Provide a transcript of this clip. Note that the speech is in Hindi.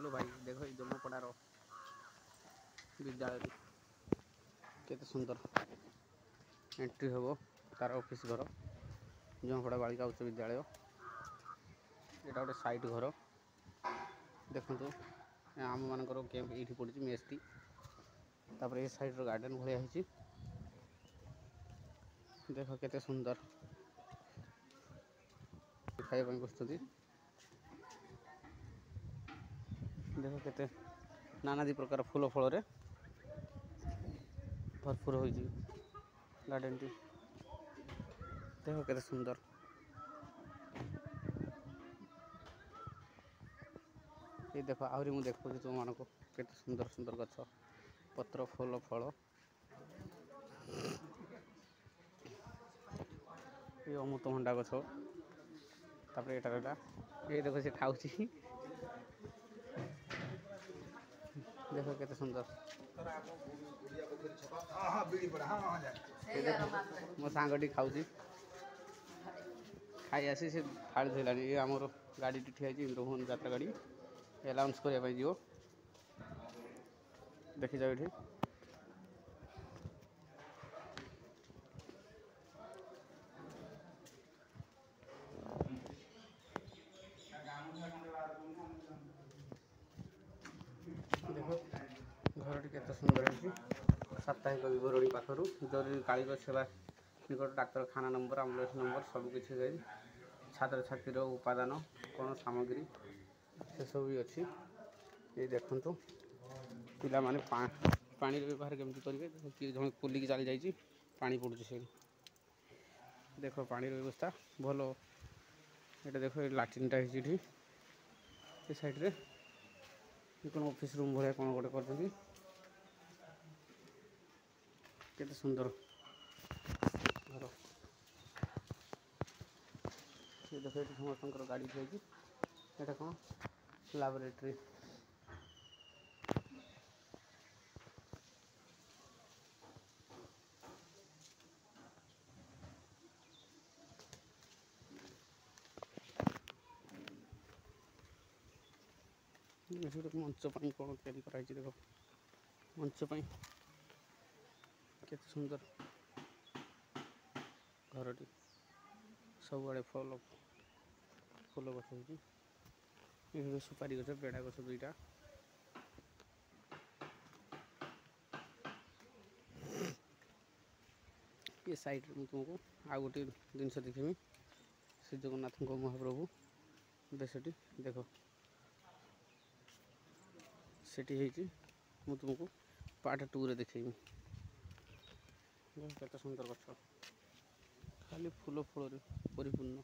चलो भाई देखो जमपड़ार विद्यालय केते सुंदर एंट्री हम तार ऑफिस घर जमपड़ा बालिका उच्च विद्यालय यहाँ गोटे साइट घर देखु आम मानकर कैंप ये पड़ी मेसटी तापर ये साइड गार्डन भाया होती देख केते सुंदर खाइबा बसुँच देख केते नानादी प्रकार फूल फल भरपूर हो गार्डन टी देख केते सुंदर ये देख आहरी मुझे देखुची तुम मानक केते सुंदर सुंदर गछ पत्र फूल फल ये अमृतभंडा गछ तापर ये देखो से खाऊची देख केते सुंदर मो सांगटी खाऊची खाई आसी से थाली धोलानी ये आमर गाड़ी ठिया इंद्रभुवन यात्रा गाड़ी एलाउंस करने जीव देखी जाओ ये देख घर टी केते सुंदर है साप्ताहिक विवरणी पाखर जरूरी कालिक सेवा निकट डाक्तखाना नंबर आम्बुलांस नंबर सबकि छात्र छात्री उपादान कौन सामग्री से सब भी अच्छी ये देखु पिला माने पानी व्यवहार केमती करेंगे जब कुलिकी चली जाइए पानी पड़ू से देख पानी व्यवस्था भल ये देख लाट्रिनटा ये साइड्रे कौन ऑफिस रूम भाया कौन गोटे कर केते सुंदर घर ये देख ये समस्त गाड़ी थी यहाँ कौन लैबोरेटरी मंच कौन तैयारी कराई देख मंच केते सुंदर घरटी सब आड़े फल फूल गछ हो सुपारी गछ पेड़ा गछ दुईटा ये साइड में तुमको आ गोटे जिनस देखी श्री जगन्नाथ महाप्रभु बेसटी देख सेठी मु तुमको पार्ट 2 रे देखेमी केते सुंदर गछ खाली फूल फल परिपूर्ण।